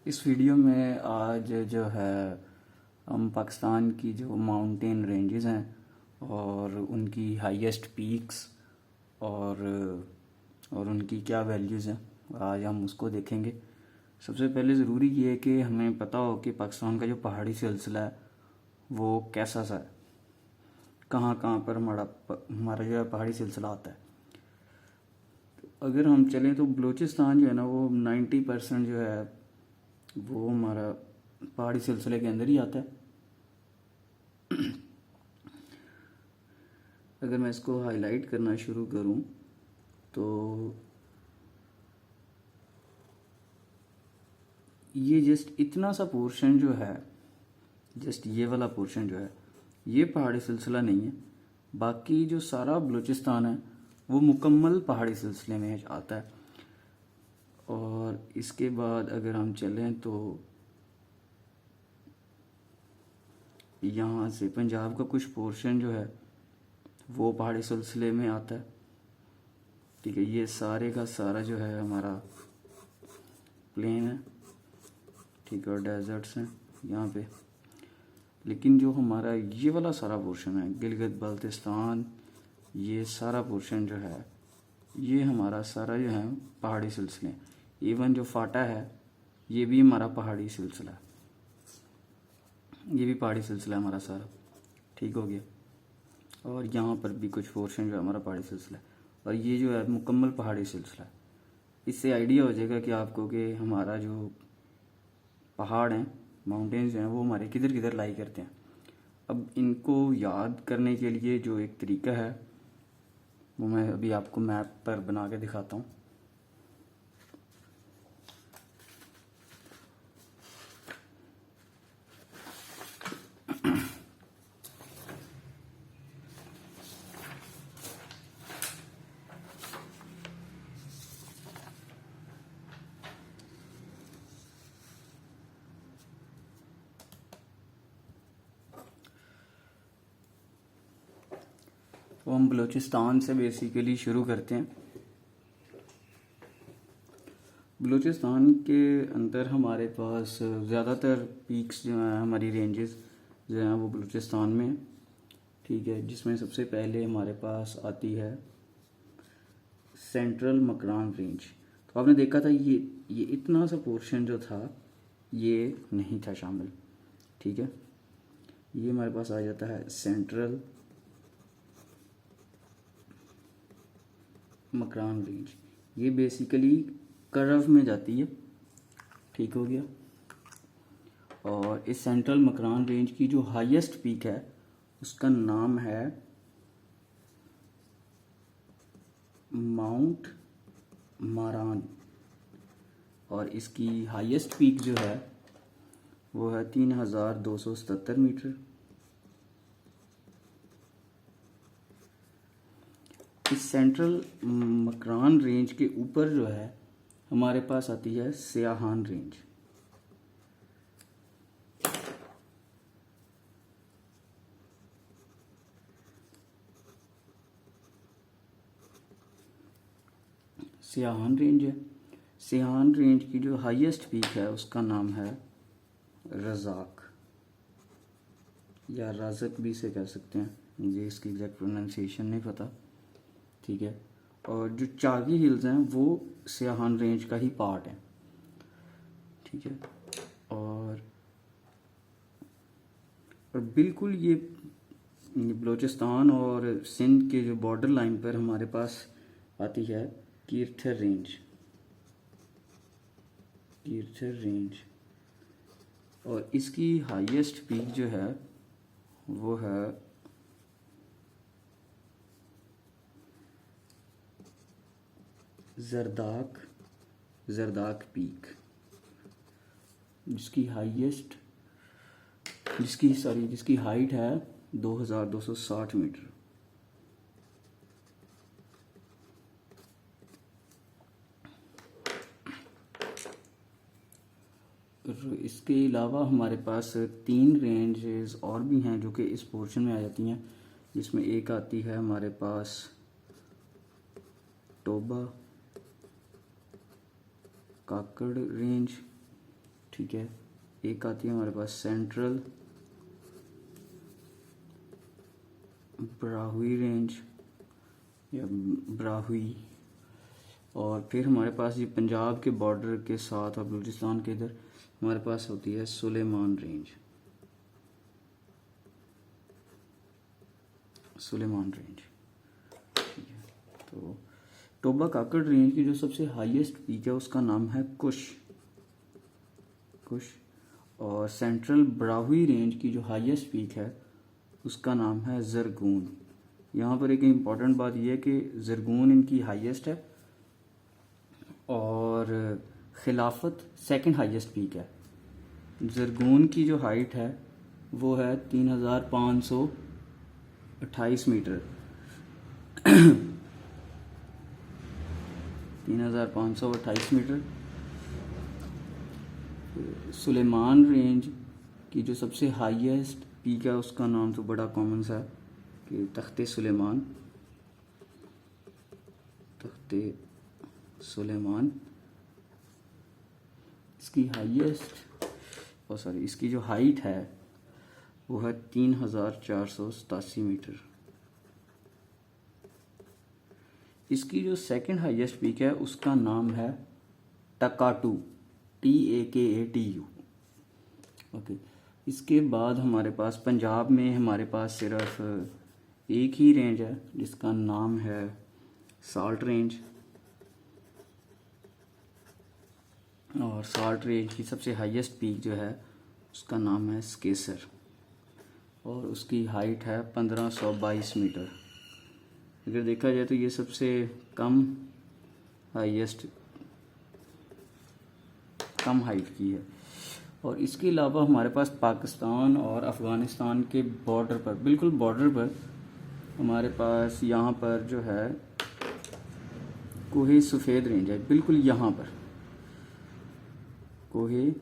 इस वीडियो में आज जो है हम पाकिस्तान की जो माउंटेन रेंजेस हैं और उनकी हाईएस्ट पीक्स और उनकी क्या वैल्यूज़ हैं, आज हम उसको देखेंगे। सबसे पहले ज़रूरी ये है कि हमें पता हो कि पाकिस्तान का जो पहाड़ी सिलसिला है वो कैसा सा है, कहाँ कहाँ पर हमारा जो है पहाड़ी सिलसिला आता है। अगर हम चलें तो बलूचिस्तान जो है ना वो 90% जो है वो हमारा पहाड़ी सिलसिले के अंदर ही आता है। अगर मैं इसको हाईलाइट करना शुरू करूं तो ये जस्ट इतना सा पोर्शन जो है, जस्ट ये वाला पोर्शन जो है ये पहाड़ी सिलसिला नहीं है। बाकी जो सारा बलूचिस्तान है वो मुकम्मल पहाड़ी सिलसिले में आता है। और इसके बाद अगर हम चलें तो यहाँ से पंजाब का कुछ पोर्शन जो है वो पहाड़ी सिलसिले में आता है। ठीक है, ये सारे का सारा जो है हमारा प्लेन है, ठीक है, और डेजर्ट्स हैं यहाँ पे। लेकिन जो हमारा ये वाला सारा पोर्शन है गिलगित बल्तिस्तान, ये सारा पोर्शन जो है ये हमारा सारा जो है पहाड़ी सिलसिले। इवन जो फाटा है ये भी हमारा पहाड़ी सिलसिला है, ये भी पहाड़ी सिलसिला है हमारा सारा। ठीक हो गया। और यहाँ पर भी कुछ पोर्शन जो है हमारा पहाड़ी सिलसिला है और ये जो है मुकम्मल पहाड़ी सिलसिला है। इससे आइडिया हो जाएगा कि आपको कि हमारा जो पहाड़ हैं, माउंटेन्स जो हैं वो हमारे किधर किधर लाई करते हैं। अब इनको याद करने के लिए जो एक तरीका है वो मैं अभी आपको मैप पर बना के दिखाता हूँ। तो हम बलूचिस्तान से बेसिकली शुरू करते हैं। बलूचिस्तान के अंदर हमारे पास ज़्यादातर पीक्स जो हैं, हमारी रेंजेस जो हैं वो बलूचिस्तान में हैं। ठीक है, जिसमें सबसे पहले हमारे पास आती है सेंट्रल मकरान रेंज। तो आपने देखा था ये इतना सा पोर्शन जो था ये नहीं था शामिल। ठीक है, ये हमारे पास आ जाता है सेंट्रल मकरान रेंज। ये बेसिकली कर्व में जाती है। ठीक हो गया। और इस सेंट्रल मकरान रेंज की जो हाईएस्ट पीक है उसका नाम है माउंट मारान और इसकी हाईएस्ट पीक जो है वो है 3277 मीटर। इस सेंट्रल मकरान रेंज के ऊपर जो है हमारे पास आती है सियाहान रेंज। सियाहान रेंज है। सियाहान रेंज की जो हाईएस्ट पीक है उसका नाम है रज़ाक या राज़क भी से कह सकते हैं, मुझे इसकी एग्जैक्ट प्रोनाउंसिएशन नहीं पता। ठीक है, और जो चागी हिल्स हैं वो सियाहान रेंज का ही पार्ट है। ठीक है, और बिल्कुल ये बलूचिस्तान और सिंध के जो बॉर्डर लाइन पर हमारे पास आती है कीरथर रेंज। कीरथर रेंज और इसकी हाईएस्ट पीक जो है वो है जरदाक पीक, जिसकी हाइट है 2260 मीटर। इसके अलावा हमारे पास 3 रेंजेस और भी हैं जो कि इस पोर्शन में आ जाती हैं, जिसमें एक आती है हमारे पास टोबा काकड़ रेंज, ठीक है। एक आती है हमारे पास सेंट्रल ब्राहुई रेंज या ब्राहुई, और फिर हमारे पास ये पंजाब के बॉर्डर के साथ और बलूचिस्तान के इधर हमारे पास होती है सुलेमान रेंज। सुलेमान रेंज, ठीक है। तो टोबा काकड़ रेंज की जो सबसे हाईएस्ट पीक है उसका नाम है कुश। और सेंट्रल ब्राहुई रेंज की जो हाईएस्ट पीक है उसका नाम है जरगून। यहाँ पर एक इम्पॉर्टेंट बात यह है कि जरगून इनकी हाईएस्ट है और खिलाफत सेकंड हाईएस्ट पीक है। जरगून की जो हाइट है वो है 3528 मीटर 3528 मीटर। सुलेमान रेंज की जो सबसे हाईएस्ट पीक है उसका नाम तो बड़ा कॉमन सा है कि तख्ते सुलेमान। तख्ते सुलेमान, इसकी हाईएस्ट इसकी जो हाइट है वो है 3487 मीटर। इसकी जो सेकंड हाईएस्ट पीक है उसका नाम है टकाटू, TAKATU। ओके, इसके बाद हमारे पास पंजाब में हमारे पास सिर्फ एक ही रेंज है जिसका नाम है साल्ट रेंज, और साल्ट रेंज की सबसे हाईएस्ट पीक जो है उसका नाम है स्केसर और उसकी हाइट है 1522 मीटर। अगर देखा जाए तो ये सबसे कम हाइट की है। और इसके अलावा हमारे पास पाकिस्तान और अफ़गानिस्तान के बॉर्डर पर, बिल्कुल बॉर्डर पर हमारे पास यहाँ पर जो है कोहे सफ़ेद रेंज है, बिल्कुल यहाँ पर कोहे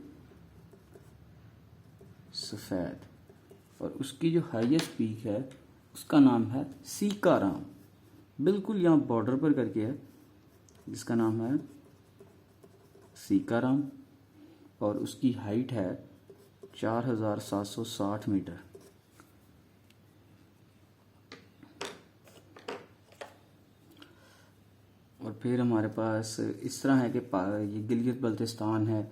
सफ़ेद, और उसकी जो हाईएस्ट पीक है उसका नाम है सीकाराम, बिल्कुल यहाँ बॉर्डर पर करके है जिसका नाम है सीकाराम, और उसकी हाइट है 4760 मीटर। और फिर हमारे पास इस तरह है कि ये गिलगित बल्तिस्तान है,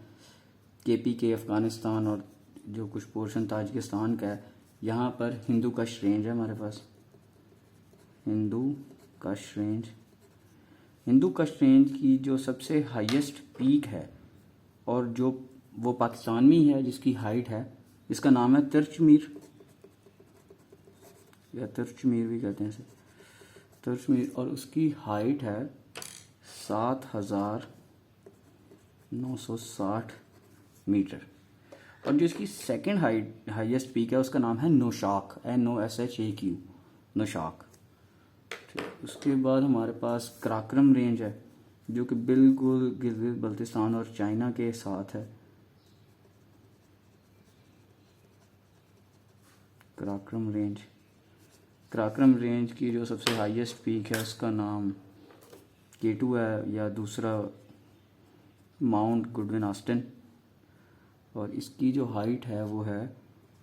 KPK अफ़गानिस्तान और जो कुछ पोर्शन ताजिकिस्तान का है, यहाँ पर हिंदू कश रेंज है हमारे पास। हिंदू कश रेंज की जो सबसे हाईएस्ट पीक है और जो वो पाकिस्तान में ही है जिसकी हाइट है, इसका नाम है तिरचमीर या तिरचमीर भी कहते हैं इसे, तिरचमीर, और उसकी हाइट है 7960 मीटर। और जो इसकी सेकंड हाईएस्ट पीक है उसका नाम है नौशाक, NOSHAQ, नौशाक। उसके बाद हमारे पास कराक्रम रेंज है जो कि बिल्कुल गिलगित बल्तिस्तान और चाइना के साथ है। कराक्रम रेंज की जो सबसे हाईएस्ट पीक है उसका नाम K2 है, या दूसरा माउंट गुडविन ऑस्टिन, और इसकी जो हाइट है वो है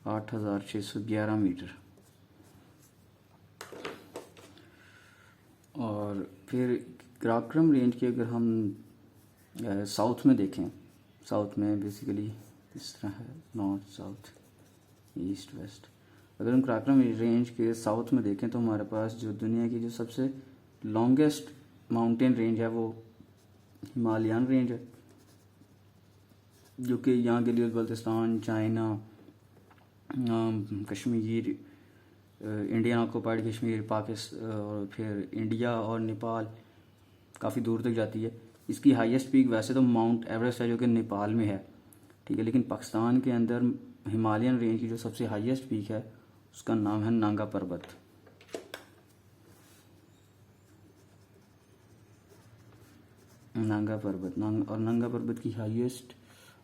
8611 मीटर। और फिर कराक्रम रेंज की अगर हम साउथ में देखें, साउथ में बेसिकली इस तरह है, नॉर्थ साउथ ईस्ट वेस्ट। अगर हम कराक्रम रेंज के साउथ में देखें तो हमारे पास जो दुनिया की जो सबसे लॉन्गेस्ट माउंटेन रेंज है वो हिमालयन रेंज है, जो कि यहाँ Gilgit Baltistan, China, Kashmir, Indian occupied Kashmir, Pakistan और फिर इंडिया और नेपाल काफ़ी दूर तक जाती है। इसकी हाईएस्ट पीक वैसे तो माउंट एवरेस्ट है जो कि नेपाल में है, ठीक है, लेकिन पाकिस्तान के अंदर हिमालयन रेंज की जो सबसे हाईएस्ट पीक है उसका नाम है नांगा पर्वत। नांगा पर्वत की हाईएस्ट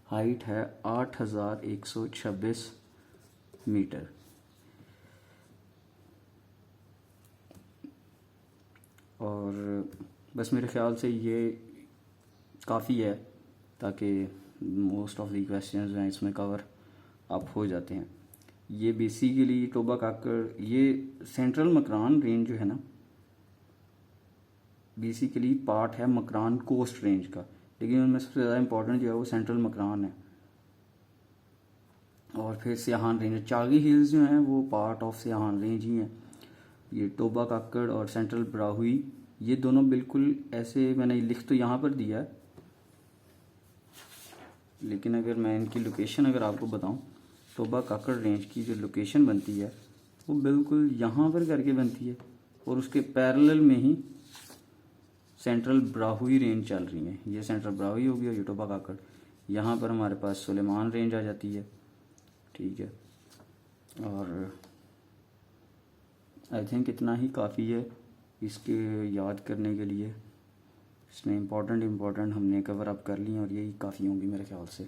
हाइट है 8126 मीटर। और बस मेरे ख्याल से ये काफ़ी है ताकि मोस्ट ऑफ द क्वेश्चंस जो हैं इसमें कवर अप हो जाते हैं। ये बेसिकली टोबा काकड़, ये सेंट्रल मकरान रेंज जो है ना, बेसिकली पार्ट है मकरान कोस्ट रेंज का, लेकिन उनमें सबसे ज़्यादा इंपॉर्टेंट जो है वो सेंट्रल मकरान है। और फिर सियाहान रेंज, चागी हिल्स जो हैं वो पार्ट ऑफ सियाहान रेंज ही हैं। ये टोबा काकड़ और सेंट्रल ब्राहुई, ये दोनों बिल्कुल ऐसे, मैंने लिख तो यहाँ पर दिया है, लेकिन अगर मैं इनकी लोकेशन अगर आपको बताऊं, टोबा काकड़ रेंज की जो लोकेशन बनती है वो बिल्कुल यहाँ पर करके बनती है, और उसके पैरेलल में ही सेंट्रल ब्राहुई रेंज चल रही है। ये सेंट्रल ब्राहुई होगी और ये टोबा काकड़। यहाँ पर हमारे पास सुलेमान रेंज आ जाती है, ठीक है। और आई थिंक इतना ही काफ़ी है इसके याद करने के लिए। इसमें इम्पोर्टेंट हमने कवर अप कर लिए और यही काफ़ी होंगी मेरे ख्याल से।